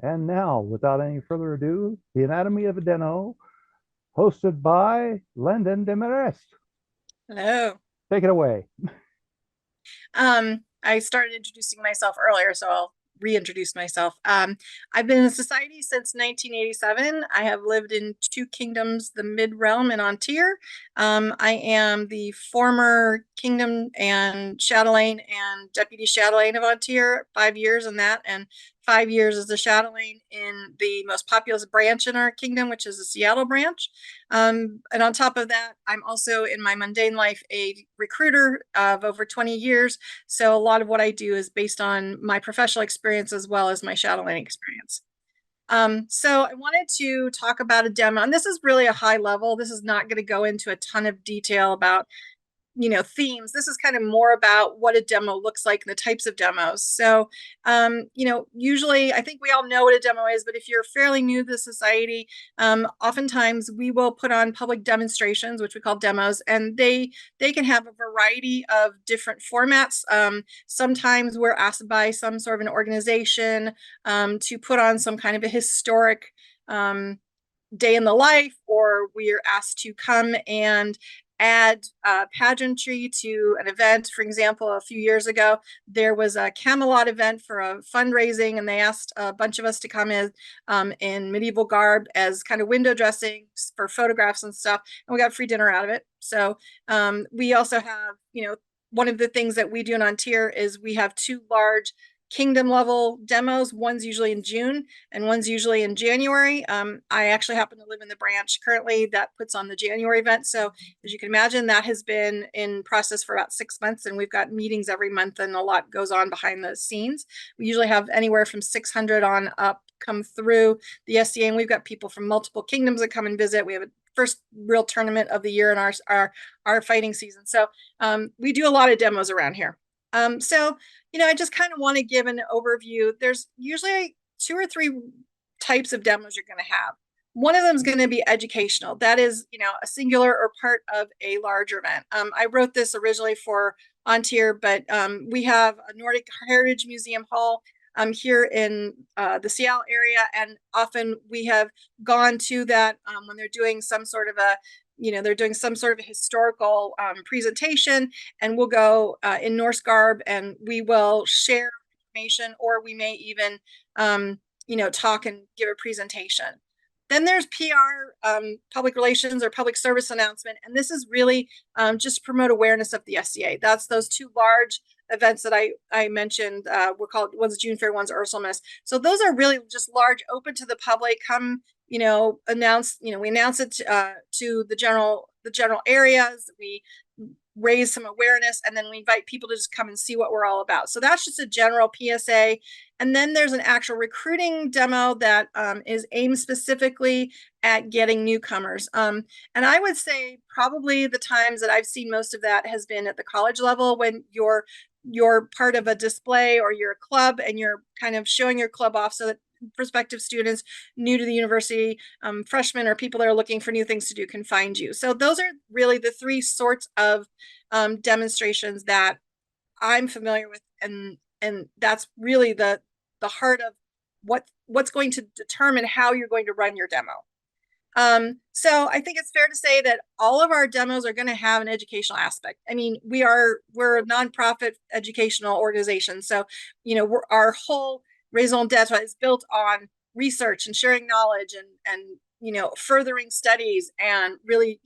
And now, without any further ado, The Anatomy of a Deno, hosted by Landinn de Marest. Hello. Take it away. I started introducing myself earlier, so I'll reintroduce myself. I've been in society since 1987. I have lived in two kingdoms, the Mid Realm and Antir. I am the former kingdom and chatelaine and deputy chatelaine of Antir, 5 years in that, and 5 years as the chatelaine in the most populous branch in our kingdom, which is the Seattle branch. And on top of that, I'm also in my mundane life a recruiter of over 20 years. So a lot of what I do is based on my professional experience as well as my shadowing experience. So I wanted to talk about a demo, and this is really a high level. This is not going to go into a ton of detail about themes. This is kind of more about what a demo looks like and the types of demos. So usually I think we all know what a demo is, but if you're fairly new to the society, oftentimes we will put on public demonstrations, which we call demos, and they can have a variety of different formats. Sometimes we're asked by some sort of an organization to put on some kind of a historic day in the life, or we are asked to come and add pageantry to an event. For example, a few years ago, there was a Camelot event for a fundraising, and they asked a bunch of us to come in medieval garb as kind of window dressing for photographs and stuff, and we got free dinner out of it. So we also have, one of the things that we do in Ontario is we have two large kingdom level demos. One's usually in June and one's usually in January. I actually happen to live in the branch currently that puts on the January event. So as you can imagine, that has been in process for about 6 months, and we've got meetings every month and a lot goes on behind the scenes. We usually have anywhere from 600 on up come through the SCA, and we've got people from multiple kingdoms that come and visit. We have a first real tournament of the year in our fighting season. So we do a lot of demos around here. So I just kind of want to give an overview. There's usually two or three types of demos you're going to have. One of them is going to be educational. That is, a singular or part of a larger event. I wrote this originally for Ontier, but we have a Nordic Heritage Museum Hall here in the Seattle area, and often we have gone to that when they're doing some sort of a they're doing some sort of a historical presentation, and we'll go in Norse garb and we will share information, or we may even, talk and give a presentation. Then there's PR, public relations or public service announcement. And this is really just to promote awareness of the SCA. That's those two large events that I mentioned. We're called, one's June Fair, one's Ursulmus. So those are really just large, open to the public. Come, announce, we announce it to the general areas. We raise some awareness, and then we invite people to just come and see what we're all about. So that's just a general PSA. And then there's an actual recruiting demo that is aimed specifically at getting newcomers. And I would say probably the times that I've seen most of that has been at the college level, when you're part of a display or you're a club and you're kind of showing your club off so that prospective students new to the university, freshmen, or people that are looking for new things to do can find you. So those are really the three sorts of demonstrations that I'm familiar with, and that's really the heart of what's going to determine how you're going to run your demo. So I think it's fair to say that all of our demos are going to have an educational aspect. I mean, we're a nonprofit educational organization, so our whole raison d'etre is built on research and sharing knowledge and furthering studies, and really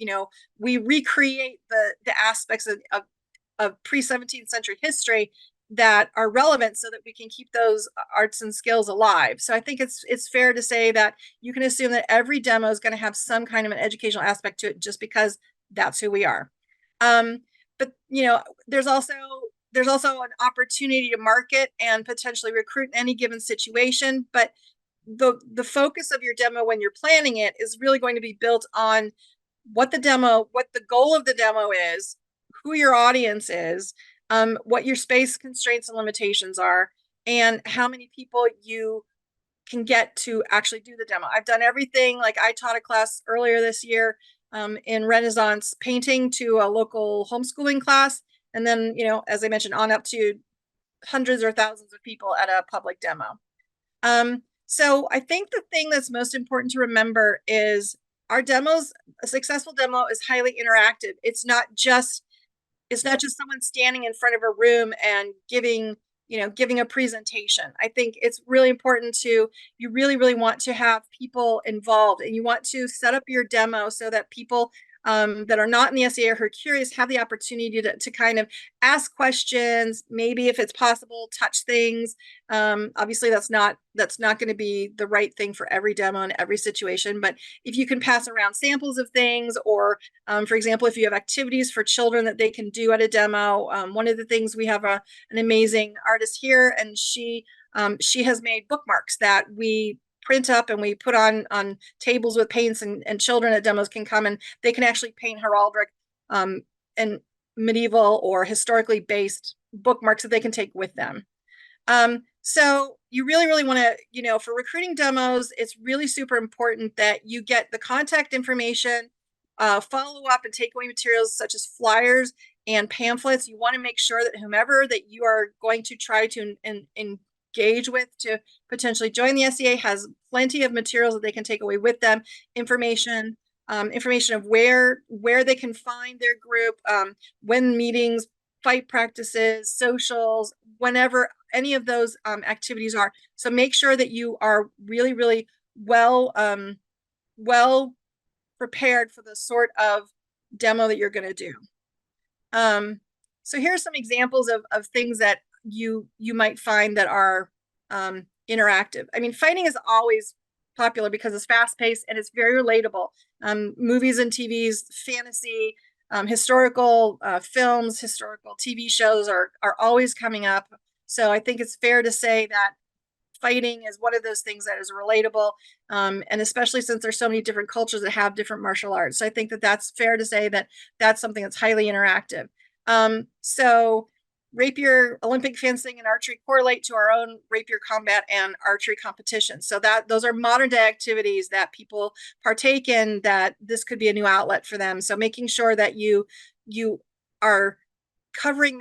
we recreate the aspects of pre-17th century history that are relevant so that we can keep those arts and skills alive. So I think it's fair to say that you can assume that every demo is going to have some kind of an educational aspect to it, just because that's who we are. But there's also an opportunity to market and potentially recruit in any given situation. But the focus of your demo when you're planning it is really going to be built on what the goal of the demo is, who your audience is, what your space constraints and limitations are, and how many people you can get to actually do the demo. I've done everything. Like, I taught a class earlier this year in Renaissance painting to a local homeschooling class. And then, as I mentioned, on up to hundreds or thousands of people at a public demo. So I think the thing that's most important to remember is our demos, a successful demo is highly interactive. It's not just someone standing in front of a room and giving a presentation. I think it's really important to, you really, really want to have people involved, and you want to set up your demo so that people that are not in the SEA or who are curious have the opportunity to kind of ask questions, maybe if it's possible, touch things. Obviously that's not going to be the right thing for every demo in every situation, but if you can pass around samples of things, or for example, if you have activities for children that they can do at a demo. One of the things, we have an amazing artist here, and she has made bookmarks that we print up and we put on tables with paints, and children at demos can come and they can actually paint heraldic and medieval or historically based bookmarks that they can take with them. So you really, really want to, for recruiting demos, it's really super important that you get the contact information, follow up and takeaway materials such as flyers and pamphlets. You want to make sure that whomever that you are going to try to engage with to potentially join the SEA has plenty of materials that they can take away with them, information, information of where they can find their group, when meetings, fight practices, socials, whenever any of those activities are. So make sure that you are really, really well prepared for the sort of demo that you're going to do. So here are some examples of things that you might find that are interactive. I mean, fighting is always popular because it's fast paced and it's very relatable. Movies and TVs, fantasy, historical films, historical TV shows are always coming up. So I think it's fair to say that fighting is one of those things that is relatable, and especially since there's so many different cultures that have different martial arts. So I think that that's fair to say that that's something that's highly interactive. So rapier, Olympic fencing, and archery correlate to our own rapier combat and archery competition. So that those are modern day activities that people partake in, that this could be a new outlet for them. So making sure that you are covering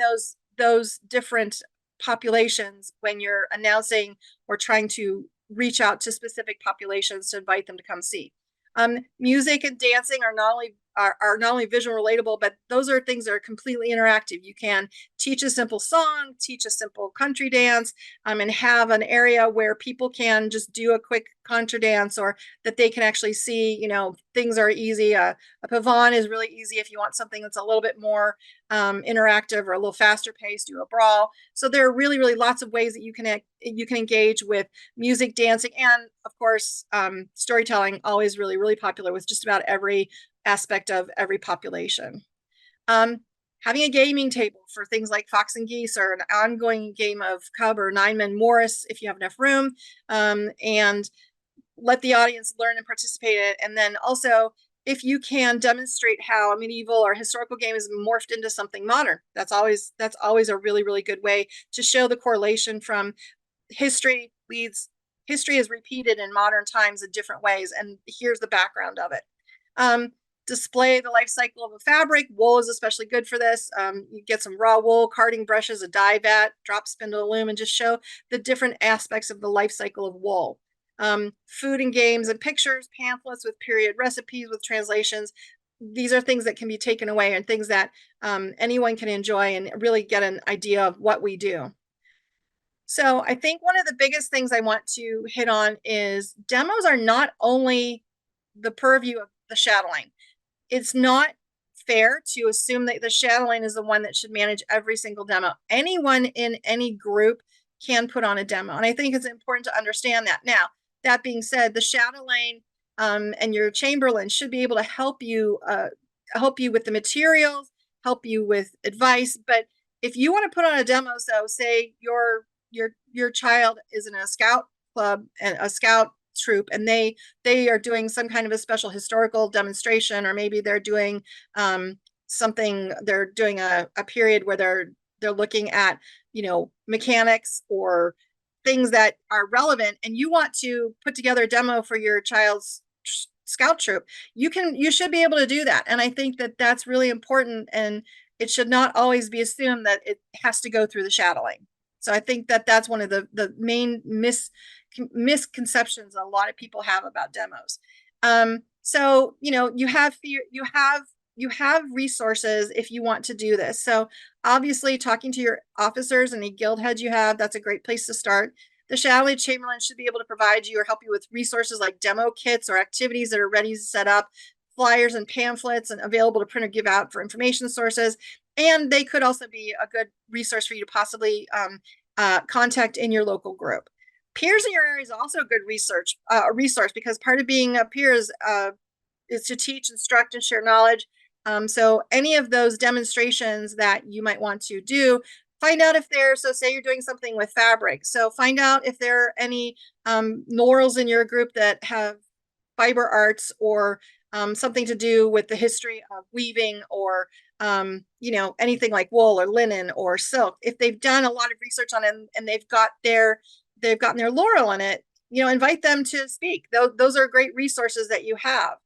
those different populations when you're announcing or trying to reach out to specific populations to invite them to come see. Music and dancing are not only visual relatable, but those are things that are completely interactive. You can teach a simple song, teach a simple country dance, and have an area where people can just do a quick contra dance, or that they can actually see, things are easy. A pavon is really easy if you want something that's a little bit more interactive or a little faster paced, do a brawl. So there are really, really lots of ways that you can engage with music, dancing, and of course, storytelling, always really, really popular with just about every aspect of every population. Having a gaming table for things like fox and geese, or an ongoing game of cub or 9-man Morris if you have enough room, and let the audience learn and participate in it. And then also, if you can demonstrate how a medieval or historical game is morphed into something modern, that's always a really, really good way to show the correlation from history is repeated in modern times in different ways, and here's the background of it. Display the life cycle of a fabric. Wool is especially good for this. You get some raw wool, carding brushes, a dye vat, drop spindle loom, and just show the different aspects of the life cycle of wool. Food and games and pictures, pamphlets with period recipes with translations. These are things that can be taken away, and things that anyone can enjoy and really get an idea of what we do. So I think one of the biggest things I want to hit on is demos are not only the purview of the chatelaine. It's not fair to assume that the chatelaine is the one that should manage every single demo. Anyone in any group can put on a demo, and I think it's important to understand that. Now, that being said, the chatelaine and your chamberlain should be able to help you with the materials, help you with advice. But if you want to put on a demo, so say your child is in a scout club and a scout troop, and they are doing some kind of a special historical demonstration, or maybe they're doing something, they're doing a period where they're looking at mechanics or things that are relevant, and you want to put together a demo for your child's scout troop, you should be able to do that. And I think that that's really important, and it should not always be assumed that it has to go through the chatelaine. So I think that that's one of the main misconceptions a lot of people have about demos. So, you have resources if you want to do this. So obviously talking to your officers and the guild heads you have, that's a great place to start. The Chalet Chamberlain should be able to provide you or help you with resources like demo kits or activities that are ready to set up, flyers and pamphlets and available to print or give out for information sources. And they could also be a good resource for you to possibly contact in your local group. Peers in your area is also a good resource because part of being a peer is to teach, instruct, and share knowledge. So any of those demonstrations that you might want to do, find out if so say you're doing something with fabric. So find out if there are any laurels in your group that have fiber arts or something to do with the history of weaving or anything like wool or linen or silk. If they've done a lot of research on it and they've gotten their laurel in it, invite them to speak. Those are great resources that you have.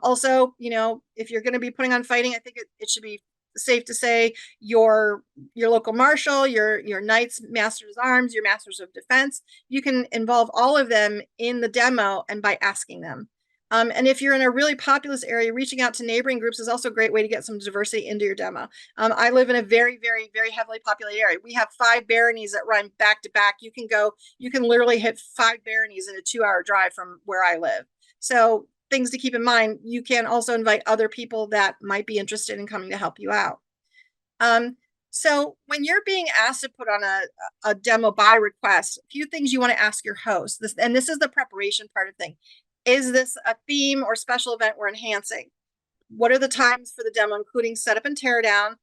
Also, if you're going to be putting on fighting, I think it should be safe to say your local marshal, your knights, masters of arms, your masters of defense, you can involve all of them in the demo and by asking them. And if you're in a really populous area, reaching out to neighboring groups is also a great way to get some diversity into your demo. I live in a very, very, very heavily populated area. We have 5 baronies that run back to back. You can literally hit 5 baronies in a 2-hour drive from where I live. So things to keep in mind, you can also invite other people that might be interested in coming to help you out. So when you're being asked to put on a demo by request, a few things you want to ask your host. This is the preparation part of thing. Is this a theme or special event we're enhancing? What are the times for the demo, including setup and teardown?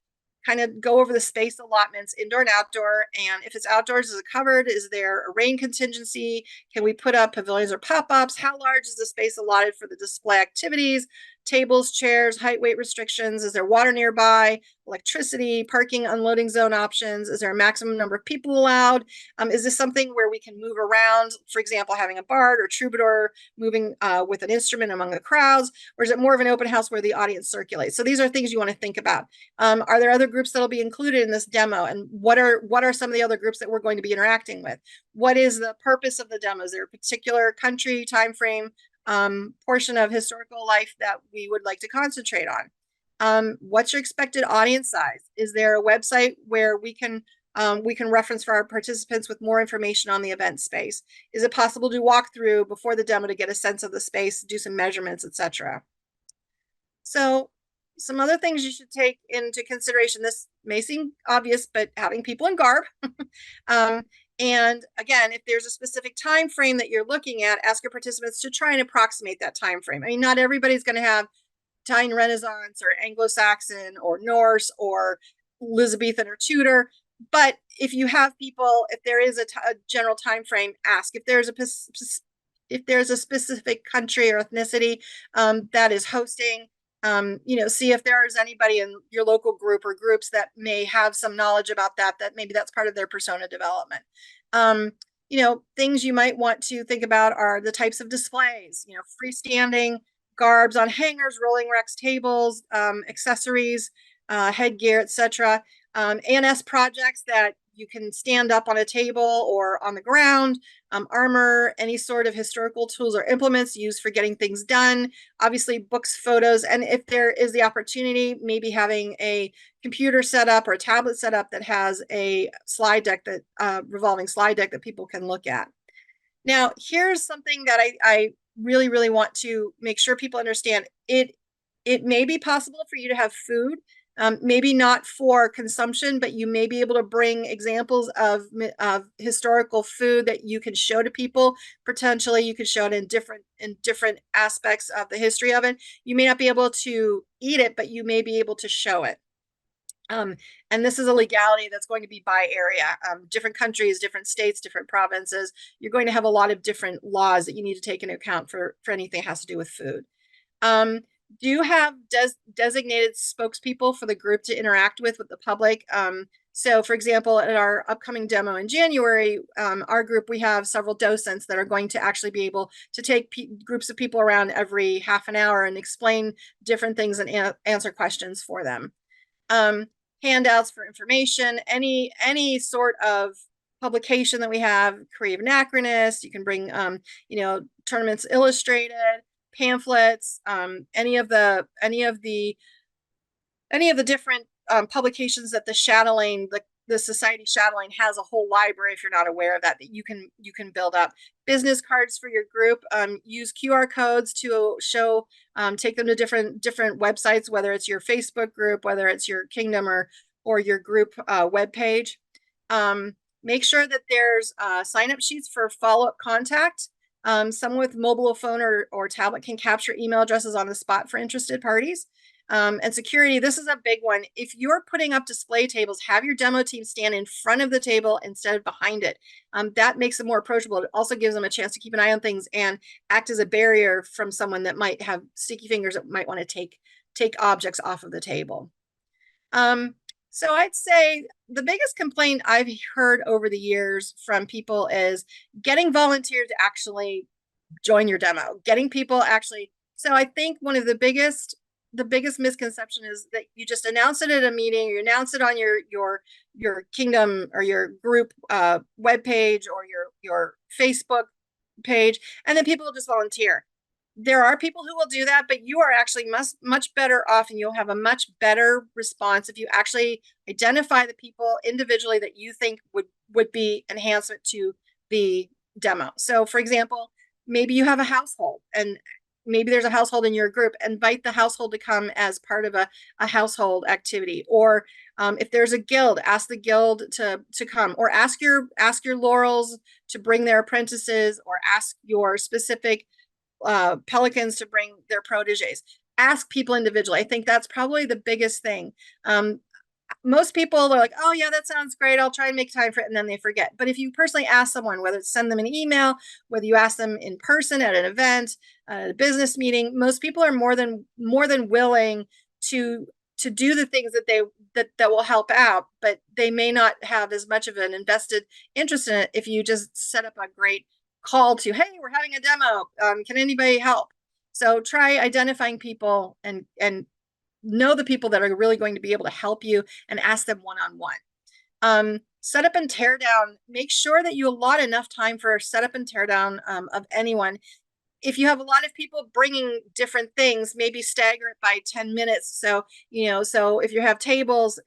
Kind of go over the space allotments, indoor and outdoor. And if it's outdoors, is it covered? Is there a rain contingency? Can we put up pavilions or pop-ups? How large is the space allotted for the display activities? Tables, chairs, height, weight restrictions? Is there water nearby? Electricity, parking, unloading zone options? Is there a maximum number of people allowed? Is this something where we can move around? For example, having a bard or troubadour moving with an instrument among the crowds? Or is it more of an open house where the audience circulates? So these are things you want to think about. Are there other groups that'll be included in this demo? And what are some of the other groups that we're going to be interacting with? What is the purpose of the demo? Is there a particular country, time frame, portion of historical life that we would like to concentrate on? What's your expected audience size? Is there a website where we can reference for our participants with more information on the event space? Is it possible to walk through before the demo to get a sense of the space, do some measurements, etc.? So some other things you should take into consideration. This may seem obvious, but having people in garb. And again, if there's a specific time frame that you're looking at, ask your participants to try and approximate that time frame. I mean, not everybody's going to have Italian Renaissance or Anglo-Saxon or Norse or Elizabethan or Tudor. But if you have people, if there is a general time frame, ask. If there's a specific country or ethnicity that is hosting, see if there is anybody in your local group or groups that may have some knowledge about that maybe that's part of their persona development. Things you might want to think about are the types of displays, freestanding garbs on hangers, rolling racks, tables, accessories, headgear, etc. ANS projects that you can stand up on a table or on the ground, armor, any sort of historical tools or implements used for getting things done, obviously books, photos, and if there is the opportunity, maybe having a computer set up or a tablet set up that has a slide deck, that revolving slide deck that people can look at. Now, here's something that I really, really want to make sure people understand. It may be possible for you to have food, maybe not for consumption, but you may be able to bring examples of historical food that you can show to people. Potentially, you could show it in different aspects of the history of it. You may not be able to eat it, but you may be able to show it. And this is a legality that's going to be by area. Different countries, different states, different provinces. You're going to have a lot of different laws that you need to take into account for anything that has to do with food. Do you have designated spokespeople for the group to interact with the public? So for example, at our upcoming demo in January, our group, we have several docents that are going to actually be able to take groups of people around every half an hour and explain different things and answer questions for them. Handouts for information, any sort of publication that we have, Creative Anachronist. You can bring, Tournaments Illustrated, pamphlets, any of the different publications that the Chatelaine, the Society Chatelaine has a whole library, if you're not aware of that, that you can build up. Business cards for your group. Use QR codes to show, take them to different websites, whether it's your Facebook group, whether it's your kingdom or your group web page. Make sure that there's sign-up sheets for follow-up contact. Someone with mobile phone or tablet can capture email addresses on the spot for interested parties. And security, this is a big one. If you're putting up display tables, have your demo team stand in front of the table instead of behind it. That makes it more approachable. It also gives them a chance to keep an eye on things and act as a barrier from someone that might have sticky fingers that might want to take objects off of the table. So I'd say the biggest complaint I've heard over the years from people is getting volunteers to actually join your demo, getting people actually. So I think one of the biggest misconception is that you just announce it at a meeting, you announce it on your kingdom or your group webpage or your Facebook page, and then people will just volunteer. There are people who will do that, but you are actually much better off, and you'll have a much better response if you actually identify the people individually that you think would be enhancement to the demo. So for example, maybe you have a household, and maybe there's a household in your group. Invite the household to come as part of a household activity. Or if there's a guild, ask the guild to come, or ask your laurels to bring their apprentices, or ask your specific pelicans to bring their proteges. Ask people individually. I think that's probably the biggest thing. Most people are like, oh yeah, that sounds great, I'll try and make time for it, and then they forget. But if you personally ask someone, whether it's send them an email, whether you ask them in person at an event, at a business meeting, most people are more than willing to do the things that will help out, but they may not have as much of an invested interest in it if you just set up a great call to, hey, we're having a demo, can anybody help? So try identifying people and know the people that are really going to be able to help you, and ask them one-on-one. Set up and tear down. Make sure that you allot enough time for setup and tear down of anyone. If you have a lot of people bringing different things, maybe stagger it by 10 minutes. So, so if you have tables,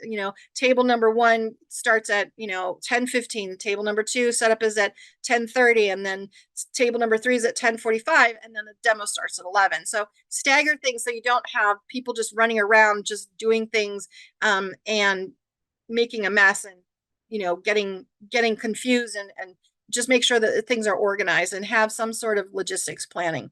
table number 1 starts at, 10:15, table number 2 setup is at 10:30, and then table number 3 is at 10:45, and then the demo starts at 11. So stagger things so you don't have people just running around, just doing things, and making a mess, and, getting confused, and just make sure that things are organized and have some sort of logistics planning.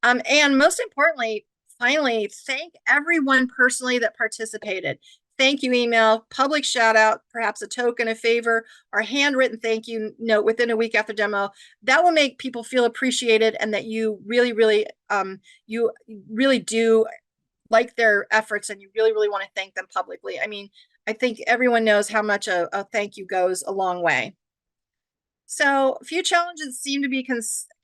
And most importantly, finally, thank everyone personally that participated. Thank you email, public shout out, perhaps a token, a favor, or handwritten thank you note within a week after demo. That will make people feel appreciated, and that you really, really, you really do like their efforts, and you really, really want to thank them publicly. I mean, I think everyone knows how much a thank you goes a long way. So a few challenges seem to be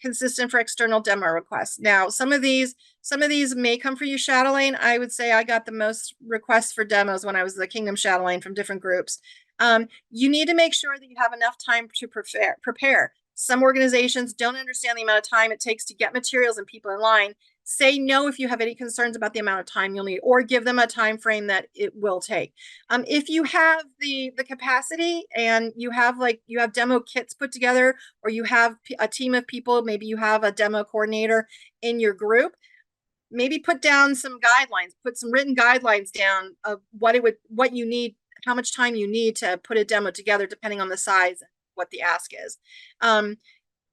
consistent for external demo requests. Now, some of these may come for you, Chatelaine. I would say I got the most requests for demos when I was the Kingdom Chatelaine from different groups. You need to make sure that you have enough time to prepare. Some organizations don't understand the amount of time it takes to get materials and people in line. Say no if you have any concerns about the amount of time you'll need, or give them a time frame that it will take. If you have the capacity, and you have demo kits put together, or you have a team of people, maybe you have a demo coordinator in your group, maybe put down some guidelines, put some written guidelines down of what you need, how much time you need to put a demo together, depending on the size and what the ask is.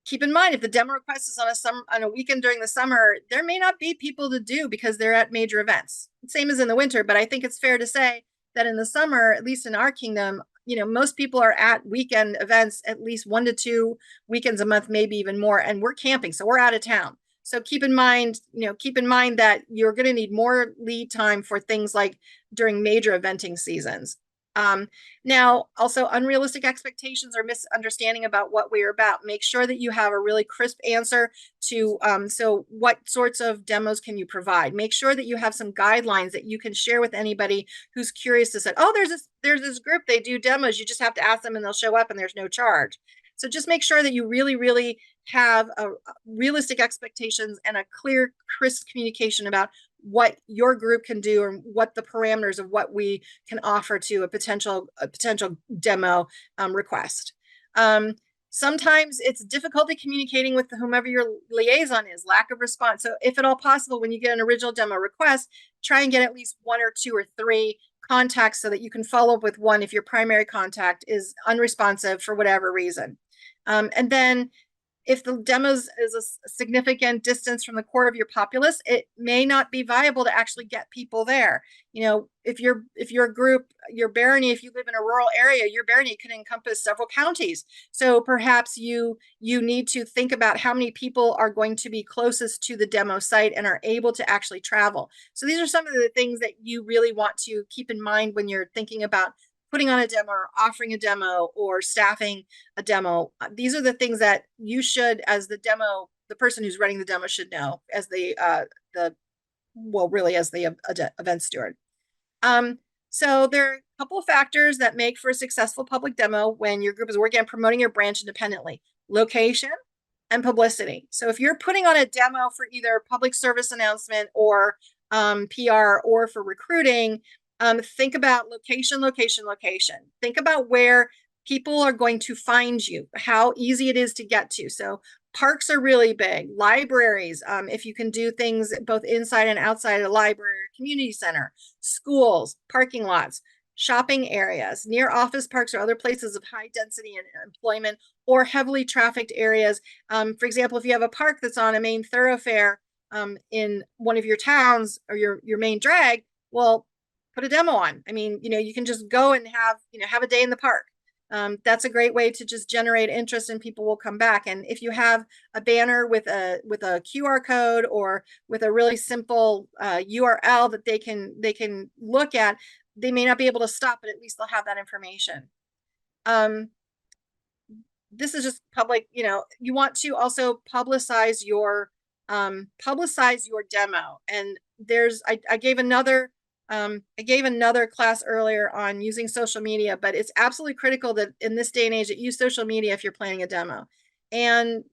Keep in mind, if the demo request is on a weekend during the summer, there may not be people to do because they're at major events. Same as in the winter, but I think it's fair to say that in the summer, at least in our kingdom, most people are at weekend events at least 1 to 2 weekends a month, maybe even more, and we're camping, so we're out of town. So keep in mind that you're going to need more lead time for things like during major eventing seasons. Um, Now, also unrealistic expectations or misunderstanding about what we're about. Make sure that you have a really crisp answer to, so what sorts of demos can you provide? Make sure that you have some guidelines that you can share with anybody who's curious to say, oh, there's this group, they do demos. You just have to ask them and they'll show up and there's no charge. So just make sure that you really, really have a realistic expectations and a clear, crisp communication about what your group can do and what the parameters of what we can offer to a potential demo request. Sometimes it's difficulty communicating with whomever your liaison is, lack of response. So if at all possible, when you get an original demo request, try and get at least one or two or three contacts so that you can follow up with one if your primary contact is unresponsive for whatever reason. And then if the demos is a significant distance from the core of your populace, it may not be viable to actually get people there. If your group, your barony, if you live in a rural area, your barony can encompass several counties. So perhaps you need to think about how many people are going to be closest to the demo site and are able to actually travel. So these are some of the things that you really want to keep in mind when you're thinking about putting on a demo or offering a demo or staffing a demo. These are the things that you should, as the person who's running the demo should know as really as the event steward. So there are a couple of factors that make for a successful public demo when your group is working on promoting your branch independently: location and publicity. So if you're putting on a demo for either public service announcement or PR or for recruiting, think about location, location, location. Think about where people are going to find you, how easy it is to get to. So parks are really big. Libraries, if you can do things both inside and outside a library or community center, schools, parking lots, shopping areas, near office parks or other places of high density and employment or heavily trafficked areas. For example, if you have a park that's on a main thoroughfare in one of your towns or your main drag, well, put a demo on. I mean, you can just go and have a day in the park. That's a great way to just generate interest and people will come back. And if you have a banner with a QR code or with a really simple URL that they can look at, they may not be able to stop, but at least they'll have that information. This is just public, you want to also publicize your demo. And I gave another class earlier on using social media, but it's absolutely critical that in this day and age that use social media if you're planning a demo. And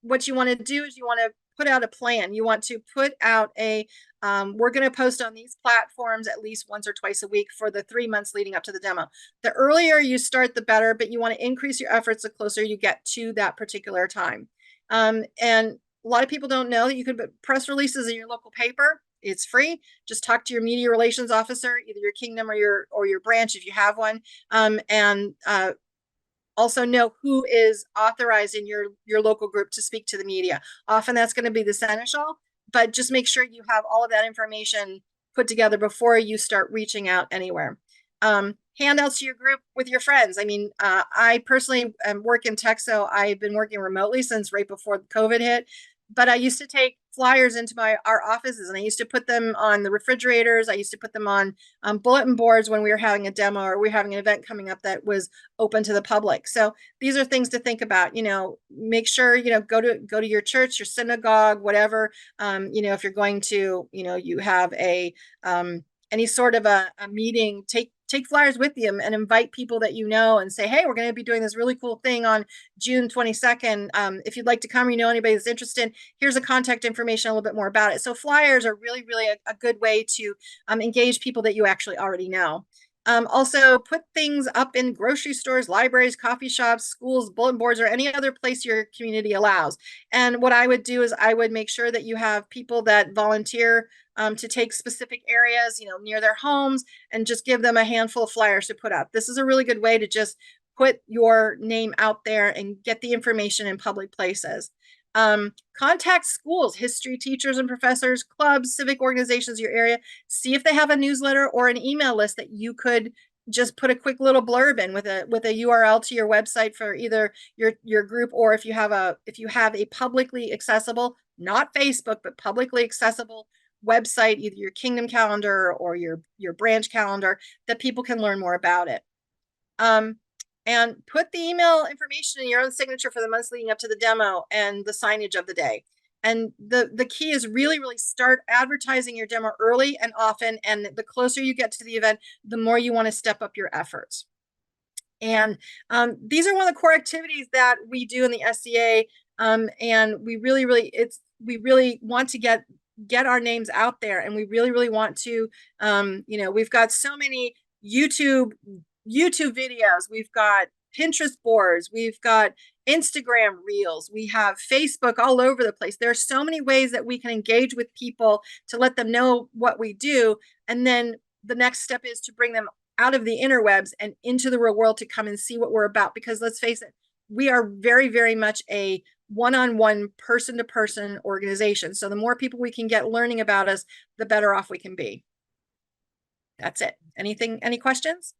what you want to do is you want to put out a plan. You want to put out we're going to post on these platforms at least once or twice a week for the 3 months leading up to the demo. The earlier you start, the better, but you want to increase your efforts the closer you get to that particular time. And a lot of people don't know that you can put press releases in your local paper. It's free. Just talk to your media relations officer, either your kingdom or your branch if you have one, and also know who is authorized in your local group to speak to the media. Often that's going to be the seneschal, but just make sure you have all of that information put together before you start reaching out anywhere. Handouts to your group with your friends. I mean, I personally work in tech, so I've been working remotely since right before COVID hit. But I used to take flyers into our offices and I used to put them on the refrigerators. I used to put them on bulletin boards when we were having a demo or we were having an event coming up that was open to the public. So these are things to think about. Make sure go to your church, your synagogue, whatever. If you're going to you have any sort of a meeting, take flyers with you and invite people that and say, hey, we're going to be doing this really cool thing on June 22nd. If you'd like to come, anybody that's interested, here's a contact information, a little bit more about it. So flyers are really, really a good way to engage people that you actually already know. Also, put things up in grocery stores, libraries, coffee shops, schools, bulletin boards, or any other place your community allows. And what I would do is I would make sure that you have people that volunteer to take specific areas, near their homes and just give them a handful of flyers to put up. This is a really good way to just put your name out there and get the information in public places. Contact schools, history teachers and professors, clubs, civic organizations in your area. See if they have a newsletter or an email list that you could just put a quick little blurb in with a URL to your website for either your group, or if you have a publicly accessible, not Facebook, but publicly accessible website, either your kingdom calendar or your branch calendar, that people can learn more about it. And put the email information in your own signature for the months leading up to the demo and the signage of the day. And the key is really, really start advertising your demo early and often. And the closer you get to the event, the more you want to step up your efforts. And these are one of the core activities that we do in the SCA. And we really want to get our names out there, and we really want to, we've got so many YouTube videos, we've got Pinterest boards, we've got Instagram reels, we have Facebook all over the place. There are so many ways that we can engage with people to let them know what we do. And then the next step is to bring them out of the interwebs and into the real world to come and see what we're about. Because let's face it, we are very, very much a one-on-one, person-to-person organization. So the more people we can get learning about us, the better off we can be. That's it. Any questions?